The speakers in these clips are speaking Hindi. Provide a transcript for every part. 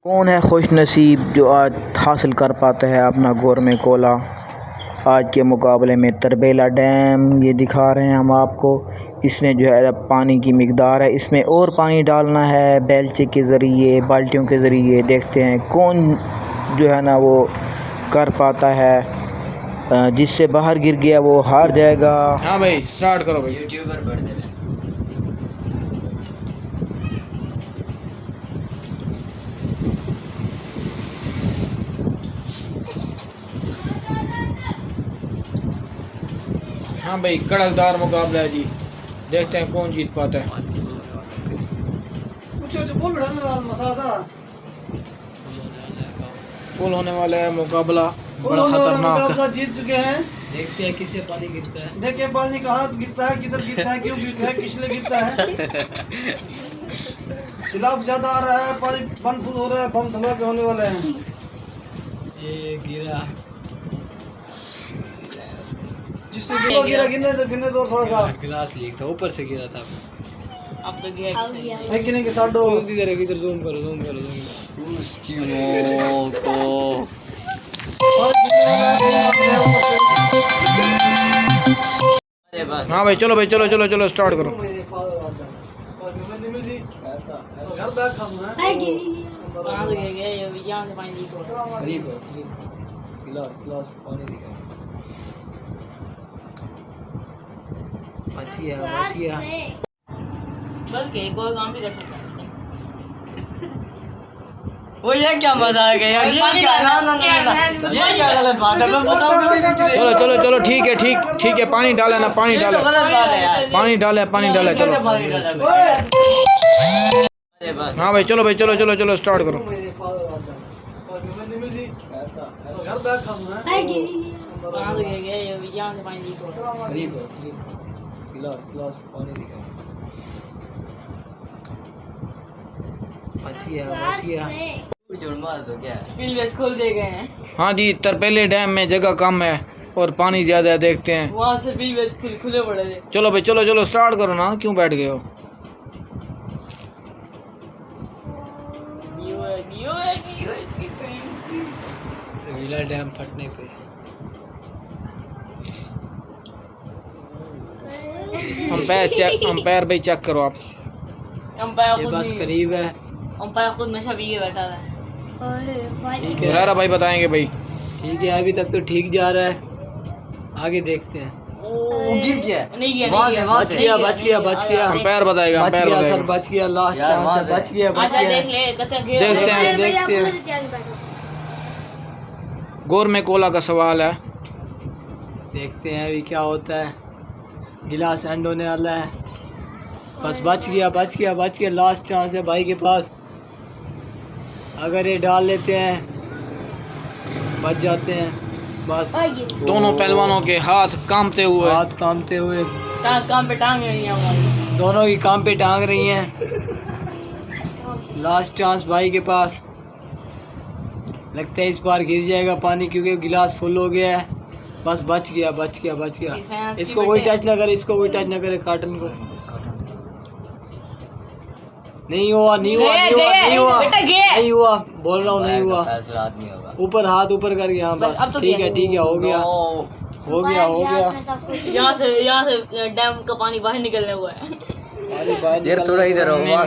कौन है खुश नसीब जो आज हासिल कर पाता है अपना गोरमे कोला। आज के मुकाबले में तरबेला डैम ये दिखा रहे हैं हम आपको। इसमें जो है पानी की मिकदार है, इसमें और पानी डालना है बेलचे के ज़रिए, बाल्टियों के ज़रिए। देखते हैं कौन जो है ना वो कर पाता है। जिससे बाहर गिर गया वो हार जाएगा। हाँ भाई स्टार्ट करो भाई। यूट्यूबर बढ़ जाएगा। हाँ भाई कड़कदार मुकाबला है जी, देखते हैं कौन जीत पाता है। फुल होने वाला है मुकाबला, बड़ा खतरनाक है। जीत चुके हैं। देखते हैं किससे पानी गिरता है। देखिए पानी का हाथ गिरता है, किधर गिरता है, क्यों गिरता है, किसलिए गिरता है। सिलाब ज्यादा आ रहा है, पानी बम फुल हो रहा है, बम धमाके होने वाले हैं। ये गिरा जिससे गिरने दो थोड़ा सा। गिलास लीक था, ऊपर से गिरा था। अब तो गिरा एक गिरने के साथ दो। इधर जूम करो जूम करो जूम करो। उसकी मौत को हाँ भाई चलो भाई, चलो चलो चलो स्टार्ट करो। घर बैग खाना है। गिलास पानी दिखा। बच गया। बल्कि एक और काम भी कर सकता है। वो ये क्या मजाक है यार, ये क्या ना ये क्या गलत बात है। मैं बताऊं चलो चलो चलो ठीक है, ठीक है, पानी डाला ना, पानी डाला, गलत बात है यार। पानी डाला चलो। हाँ भाई चलो चलो चलो स्टार्ट करो। घर बैग खाना है। गिलास पानी दिखा। बच गया। जोड़ मार दो क्या। स्पिलवेज खोल दिए गए हैं। हाँ जी, तरबेले डैम में जगह कम है और पानी ज़्यादा है, देखते हैं। वहाँ से स्पिलवेज खुले पड़े थे। चलो भाई चलो स्टार्ट करो ना, क्यों बैठ गए हो। तरबेला डैम फटने पे। अंपायर भाई चेक करो आप। अंपायर ये खुद बस नहीं, करीब है। अंपायर खुद नशा पी के बैठा है। ठीक है रारा भाई बताएंगे भाई। ठीक है, अभी तक तो ठीक जा रहा है, आगे देखते हैं। गिर गया। नहीं गया बच गया। अंपायर बताएगा, अंपायर सर, बताएगा। बच गया। लास्ट चांस है, बच गया। अच्छा देख ले कच्चा गिर देखते हैं। गोरमे कोला का सवाल है, देखते हैं अभी क्या होता है। गिलास एंड होने वाला है। बस बच गया। लास्ट चांस है भाई के पास। अगर ये डाल लेते हैं बच जाते हैं। बस दोनों पहलवानों के हाथ कांपते हुए काम पे टांग रही है हमारी। दोनों की काम पे टांग रही हैं। लास्ट चांस भाई के पास। लगता है इस बार गिर जाएगा पानी, क्योंकि गिलास फुल हो गया है। बस बच गया। इसको कोई टच ना करे कार्टन को। नहीं हुआ। बोल रहा हूँ नहीं हुआ। ऊपर हाथ ऊपर कर गया। बस अब तो ठीक है, हो गया। यहाँ से डैम का पानी बाहर निकलने हुआ है। यार थोड़ा इधर हो गया।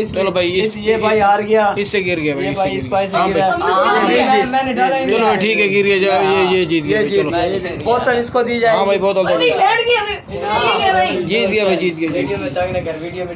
चलो भाई ये भाई हार गया। इससे गिर गया भाई, ये भाई इस भाई से हाँ गिरा। मैंने डाला ही नहीं। चलो ठीक है, गिर गया। ये जीत गया। चलो बोतल इसको दी जाए। हाँ भाई बोतल बैठ गया भाई। जीत गया। वीडियो में